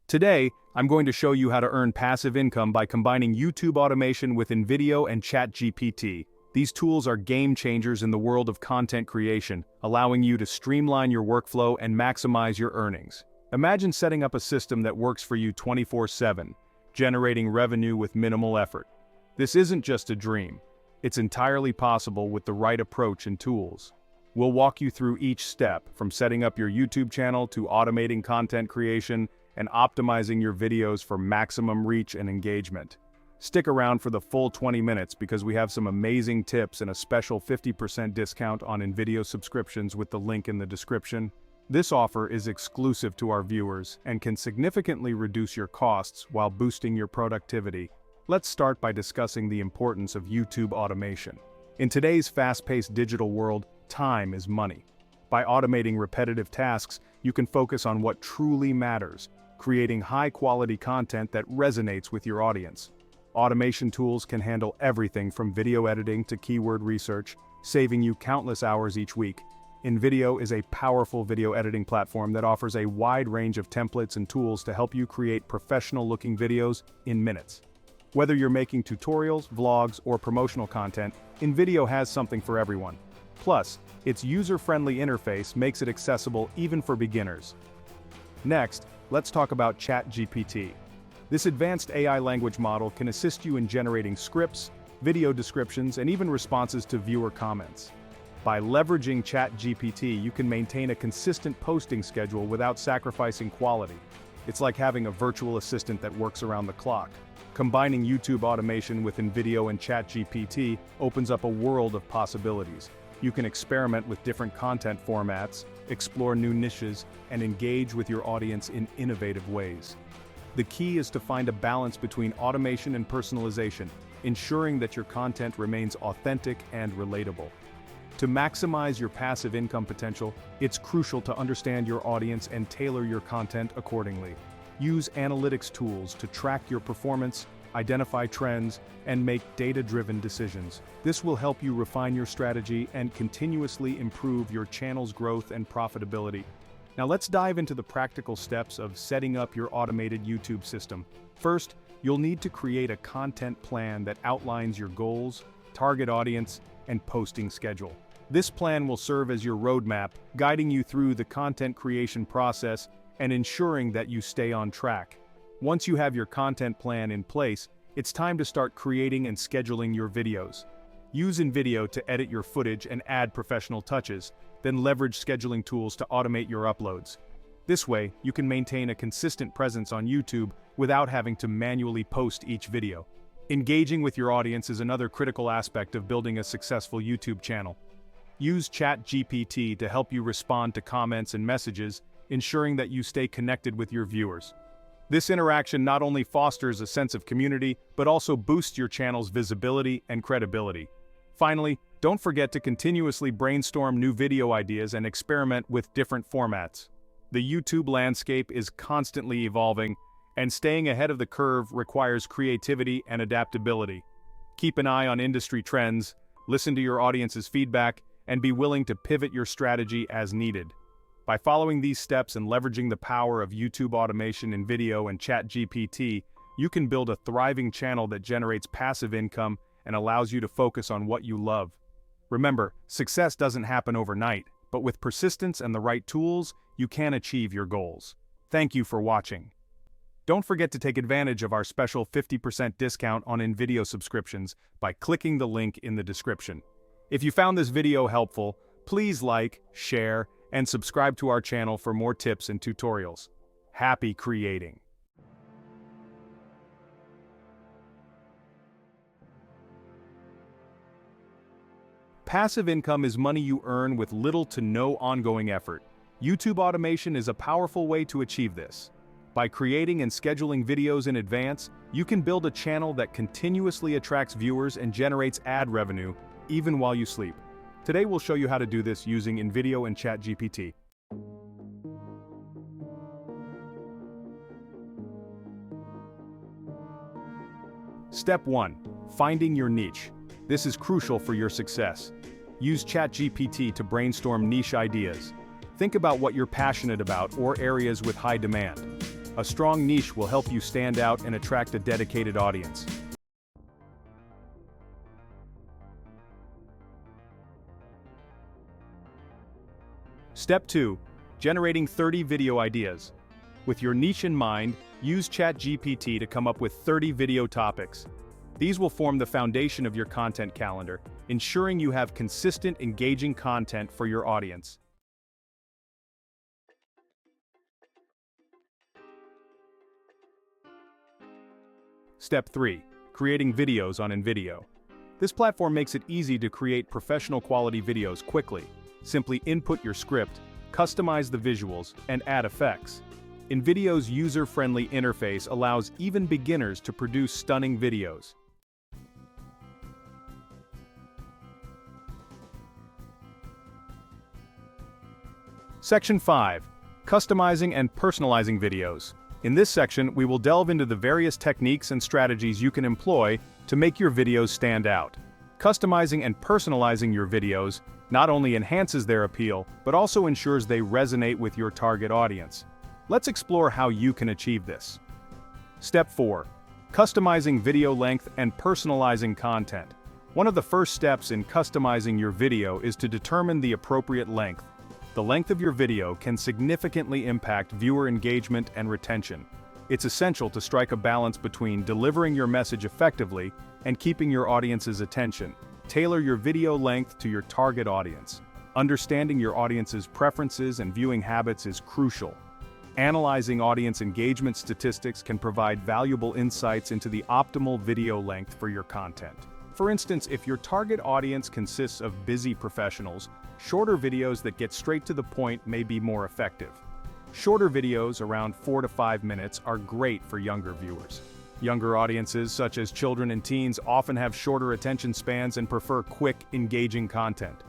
Today, I'm going to show you how to earn passive income by combining YouTube automation with invideo and ChatGPT. These tools are game changers in the world of content creation, allowing you to streamline your workflow and maximize your earnings. Imagine setting up a system that works for you 24/7, generating revenue with minimal effort. This isn't just a dream. It's entirely possible with the right approach and tools. We'll walk you through each step, from setting up your YouTube channel to automating content creation and optimizing your videos for maximum reach and engagement. Stick around for the full 20 minutes because we have some amazing tips and a special 50% discount on invideo subscriptions with the link in the description. This offer is exclusive to our viewers and can significantly reduce your costs while boosting your productivity. Let's start by discussing the importance of YouTube automation. In today's fast-paced digital world, time is money. By automating repetitive tasks, you can focus on what truly matters, creating high-quality content that resonates with your audience. Automation tools can handle everything from video editing to keyword research, saving you countless hours each week. invideo is a powerful video editing platform that offers a wide range of templates and tools to help you create professional-looking videos in minutes. Whether you're making tutorials, vlogs, or promotional content, invideo has something for everyone. Plus, its user-friendly interface makes it accessible even for beginners. Next, let's talk about ChatGPT. This advanced AI language model can assist you in generating scripts, video descriptions, and even responses to viewer comments. By leveraging ChatGPT, you can maintain a consistent posting schedule without sacrificing quality. It's like having a virtual assistant that works around the clock. Combining YouTube automation with invideo and ChatGPT opens up a world of possibilities. You can experiment with different content formats, explore new niches, and engage with your audience in innovative ways. The key is to find a balance between automation and personalization, ensuring that your content remains authentic and relatable. To maximize your passive income potential, it's crucial to understand your audience and tailor your content accordingly. Use analytics tools to track your performance, identify trends, and make data-driven decisions. This will help you refine your strategy and continuously improve your channel's growth and profitability. Now let's dive into the practical steps of setting up your automated YouTube system. First, you'll need to create a content plan that outlines your goals, target audience, and posting schedule. This plan will serve as your roadmap, guiding you through the content creation process and ensuring that you stay on track. Once you have your content plan in place, it's time to start creating and scheduling your videos. Use invideo to edit your footage and add professional touches, then leverage scheduling tools to automate your uploads. This way, you can maintain a consistent presence on YouTube without having to manually post each video. Engaging with your audience is another critical aspect of building a successful YouTube channel. Use ChatGPT to help you respond to comments and messages, ensuring that you stay connected with your viewers. This interaction not only fosters a sense of community, but also boosts your channel's visibility and credibility. Finally, don't forget to continuously brainstorm new video ideas and experiment with different formats. The YouTube landscape is constantly evolving, and staying ahead of the curve requires creativity and adaptability. Keep an eye on industry trends, listen to your audience's feedback, and be willing to pivot your strategy as needed. By following these steps and leveraging the power of YouTube automation invideo and ChatGPT, you can build a thriving channel that generates passive income and allows you to focus on what you love. Remember, success doesn't happen overnight, but with persistence and the right tools, you can achieve your goals. Thank you for watching. Don't forget to take advantage of our special 50% discount on invideo subscriptions by clicking the link in the description. If you found this video helpful, please like, share, and subscribe to our channel for more tips and tutorials. Happy creating! Passive income is money you earn with little to no ongoing effort. YouTube automation is a powerful way to achieve this. By creating and scheduling videos in advance, you can build a channel that continuously attracts viewers and generates ad revenue, even while you sleep. Today we'll show you how to do this using invideo and ChatGPT. Step 1. Finding your niche. This is crucial for your success. Use ChatGPT to brainstorm niche ideas. Think about what you're passionate about or areas with high demand. A strong niche will help you stand out and attract a dedicated audience. Step 2. Generating 30 video ideas. With your niche in mind, use ChatGPT to come up with 30 video topics. These will form the foundation of your content calendar, ensuring you have consistent, engaging content for your audience. Step 3. Creating videos on invideo. This platform makes it easy to create professional quality videos quickly. Simply input your script, customize the visuals, and add effects. invideo's user-friendly interface allows even beginners to produce stunning videos. Section 5. Customizing and personalizing videos. In this section, we will delve into the various techniques and strategies you can employ to make your videos stand out. Customizing and personalizing your videos not only enhances their appeal, but also ensures they resonate with your target audience. Let's explore how you can achieve this. Step 4. Customizing video length and personalizing content. One of the first steps in customizing your video is to determine the appropriate length. The length of your video can significantly impact viewer engagement and retention. It's essential to strike a balance between delivering your message effectively and keeping your audience's attention. Tailor your video length to your target audience. Understanding your audience's preferences and viewing habits is crucial. Analyzing audience engagement statistics can provide valuable insights into the optimal video length for your content. For instance, if your target audience consists of busy professionals, shorter videos that get straight to the point may be more effective. Shorter videos, around 4 to 5 minutes, are great for younger viewers. Younger audiences, such as children and teens, often have shorter attention spans and prefer quick, engaging content.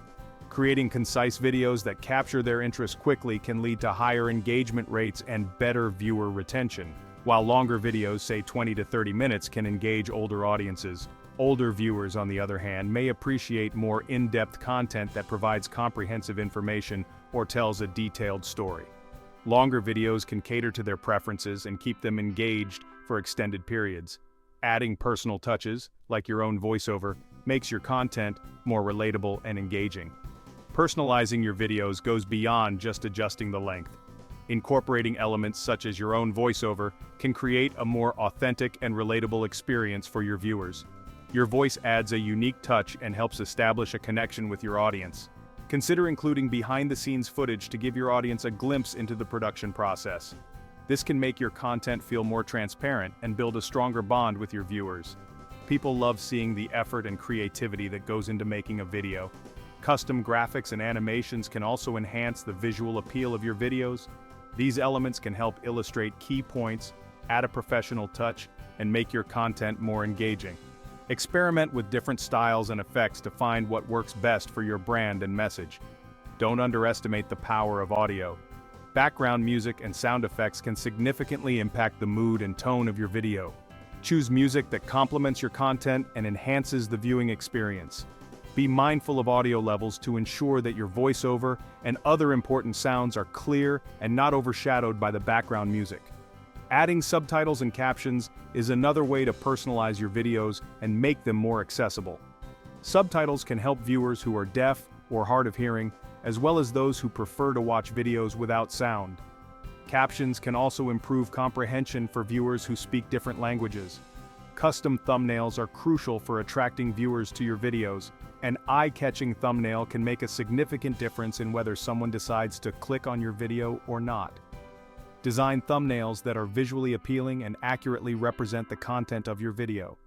Creating concise videos that capture their interest quickly can lead to higher engagement rates and better viewer retention, while longer videos, say 20 to 30 minutes, can engage older audiences. Older viewers, on the other hand, may appreciate more in-depth content that provides comprehensive information or tells a detailed story. Longer videos can cater to their preferences and keep them engaged for extended periods. Adding personal touches, like your own voiceover, makes your content more relatable and engaging. Personalizing your videos goes beyond just adjusting the length. Incorporating elements such as your own voiceover can create a more authentic and relatable experience for your viewers. Your voice adds a unique touch and helps establish a connection with your audience. Consider including behind-the-scenes footage to give your audience a glimpse into the production process. This can make your content feel more transparent and build a stronger bond with your viewers. People love seeing the effort and creativity that goes into making a video. Custom graphics and animations can also enhance the visual appeal of your videos. These elements can help illustrate key points, add a professional touch, and make your content more engaging. Experiment with different styles and effects to find what works best for your brand and message. Don't underestimate the power of audio. Background music and sound effects can significantly impact the mood and tone of your video. Choose music that complements your content and enhances the viewing experience. Be mindful of audio levels to ensure that your voiceover and other important sounds are clear and not overshadowed by the background music. Adding subtitles and captions is another way to personalize your videos and make them more accessible. Subtitles can help viewers who are deaf or hard of hearing, as well as those who prefer to watch videos without sound. Captions can also improve comprehension for viewers who speak different languages. Custom thumbnails are crucial for attracting viewers to your videos. An eye-catching thumbnail can make a significant difference in whether someone decides to click on your video or not. Design thumbnails that are visually appealing and accurately represent the content of your video.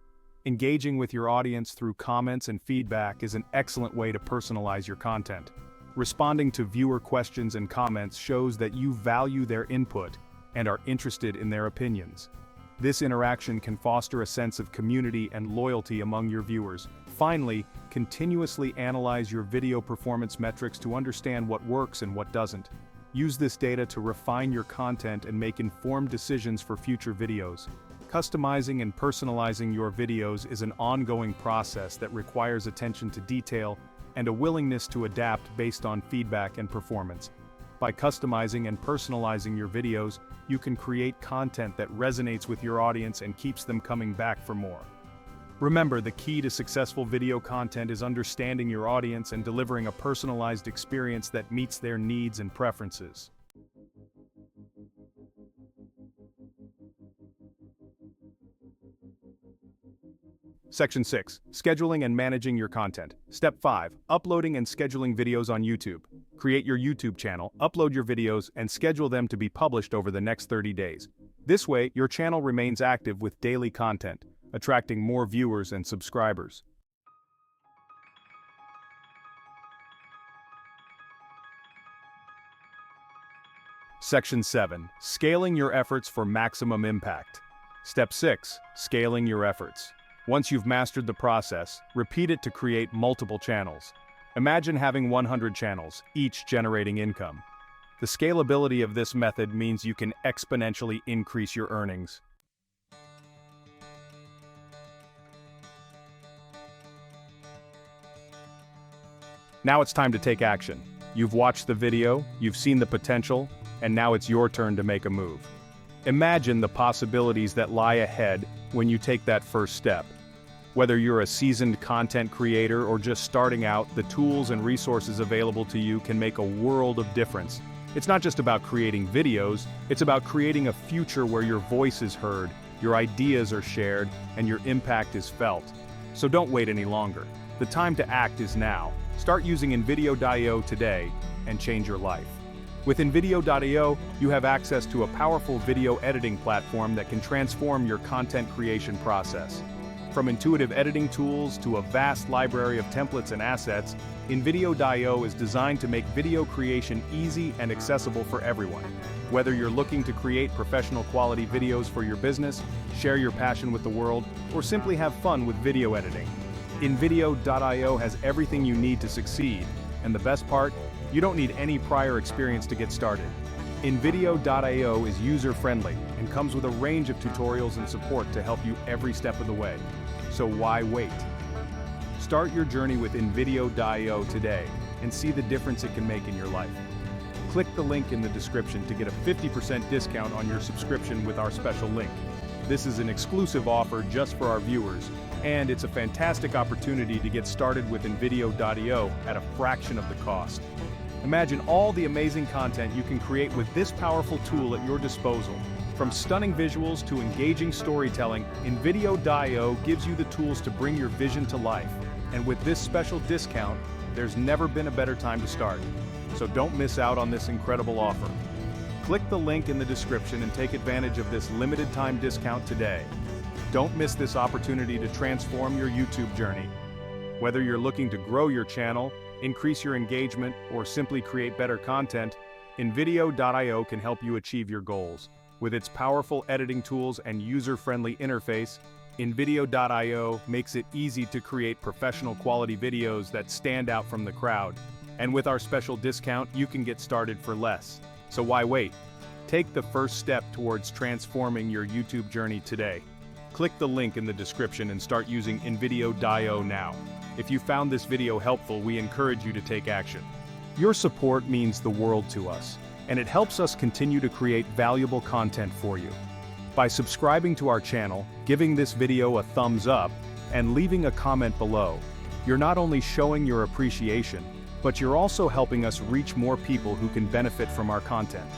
Engaging with your audience through comments and feedback is an excellent way to personalize your content. Responding to viewer questions and comments shows that you value their input and are interested in their opinions. This interaction can foster a sense of community and loyalty among your viewers. Finally, continuously analyze your video performance metrics to understand what works and what doesn't. Use this data to refine your content and make informed decisions for future videos. Customizing and personalizing your videos is an ongoing process that requires attention to detail and a willingness to adapt based on feedback and performance. By customizing and personalizing your videos, you can create content that resonates with your audience and keeps them coming back for more. Remember, the key to successful video content is understanding your audience and delivering a personalized experience that meets their needs and preferences. Section 6. Scheduling and managing your content. Step 5. Uploading and scheduling videos on YouTube. Create your YouTube channel, upload your videos, and schedule them to be published over the next 30 days. This way, your channel remains active with daily content, attracting more viewers and subscribers. Section 7. Scaling your efforts for maximum impact. Step 6. Scaling your efforts. Once you've mastered the process, repeat it to create multiple channels. Imagine having 100 channels, each generating income. The scalability of this method means you can exponentially increase your earnings. Now it's time to take action. You've watched the video, you've seen the potential, and now it's your turn to make a move. Imagine the possibilities that lie ahead when you take that first step. Whether you're a seasoned content creator or just starting out, the tools and resources available to you can make a world of difference. It's not just about creating videos, it's about creating a future where your voice is heard, your ideas are shared, and your impact is felt. So don't wait any longer. The time to act is now. Start using invideo-io today and change your life. With invideo-io, you have access to a powerful video editing platform that can transform your content creation process. From intuitive editing tools to a vast library of templates and assets, invideo-io is designed to make video creation easy and accessible for everyone. Whether you're looking to create professional quality videos for your business, share your passion with the world, or simply have fun with video editing, invideo-io has everything you need to succeed. And the best part? You don't need any prior experience to get started. invideo-io is user-friendly and comes with a range of tutorials and support to help you every step of the way. So why wait? Start your journey with invideo-io today and see the difference it can make in your life. Click the link in the description to get a 50% discount on your subscription with our special link. This is an exclusive offer just for our viewers, and it's a fantastic opportunity to get started with invideo-io at a fraction of the cost. Imagine all the amazing content you can create with this powerful tool at your disposal. From stunning visuals to engaging storytelling, invideo-io gives you the tools to bring your vision to life. And with this special discount, there's never been a better time to start. So don't miss out on this incredible offer. Click the link in the description and take advantage of this limited time discount today. Don't miss this opportunity to transform your YouTube journey. Whether you're looking to grow your channel, increase your engagement, or simply create better content, invideo-io can help you achieve your goals. With its powerful editing tools and user-friendly interface, invideo-io makes it easy to create professional quality videos that stand out from the crowd. And with our special discount, you can get started for less. So why wait? Take the first step towards transforming your YouTube journey today. Click the link in the description and start using invideo-io now. If you found this video helpful, we encourage you to take action. Your support means the world to us, and it helps us continue to create valuable content for you. By subscribing to our channel, giving this video a thumbs up, and leaving a comment below, you're not only showing your appreciation, but you're also helping us reach more people who can benefit from our content.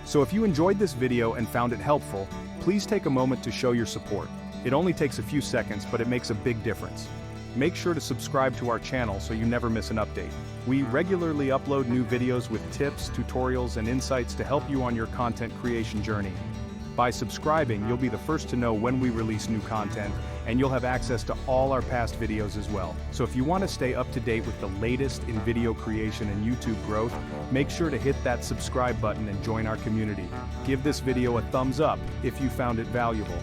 So if you enjoyed this video and found it helpful, please take a moment to show your support. It only takes a few seconds, but it makes a big difference. Make sure to subscribe to our channel so you never miss an update. We regularly upload new videos with tips, tutorials, and insights to help you on your content creation journey. By subscribing, you'll be the first to know when we release new content, and you'll have access to all our past videos as well. So if you want to stay up to date with the latest in video creation and YouTube growth, make sure to hit that subscribe button and join our community. Give this video a thumbs up if you found it valuable.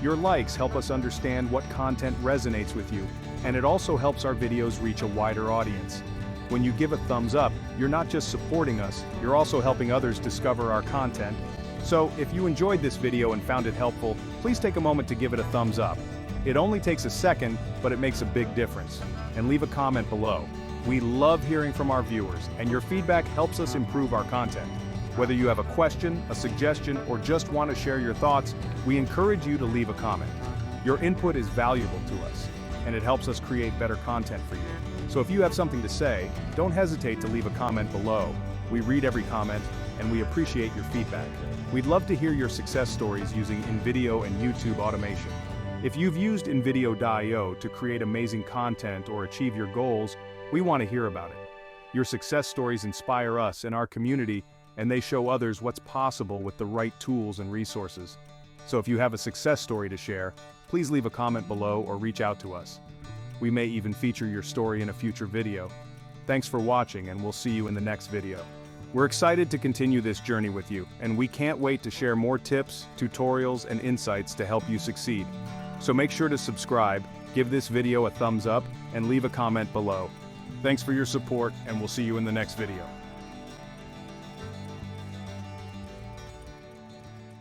Your likes help us understand what content resonates with you, and it also helps our videos reach a wider audience. When you give a thumbs up, you're not just supporting us, you're also helping others discover our content. So if you enjoyed this video and found it helpful, please take a moment to give it a thumbs up. It only takes a second, but it makes a big difference. And leave a comment below. We love hearing from our viewers, and your feedback helps us improve our content. Whether you have a question, a suggestion, or just want to share your thoughts, we encourage you to leave a comment. Your input is valuable to us, and it helps us create better content for you. So if you have something to say, don't hesitate to leave a comment below. We read every comment, and we appreciate your feedback. We'd love to hear your success stories using InVideo and YouTube automation. If you've used invideo-io to create amazing content or achieve your goals, we want to hear about it. Your success stories inspire us and our community, and they show others what's possible with the right tools and resources. So if you have a success story to share, please leave a comment below or reach out to us. We may even feature your story in a future video. Thanks for watching, and we'll see you in the next video. We're excited to continue this journey with you, and we can't wait to share more tips, tutorials, and insights to help you succeed. So make sure to subscribe, give this video a thumbs up, and leave a comment below. Thanks for your support, and we'll see you in the next video.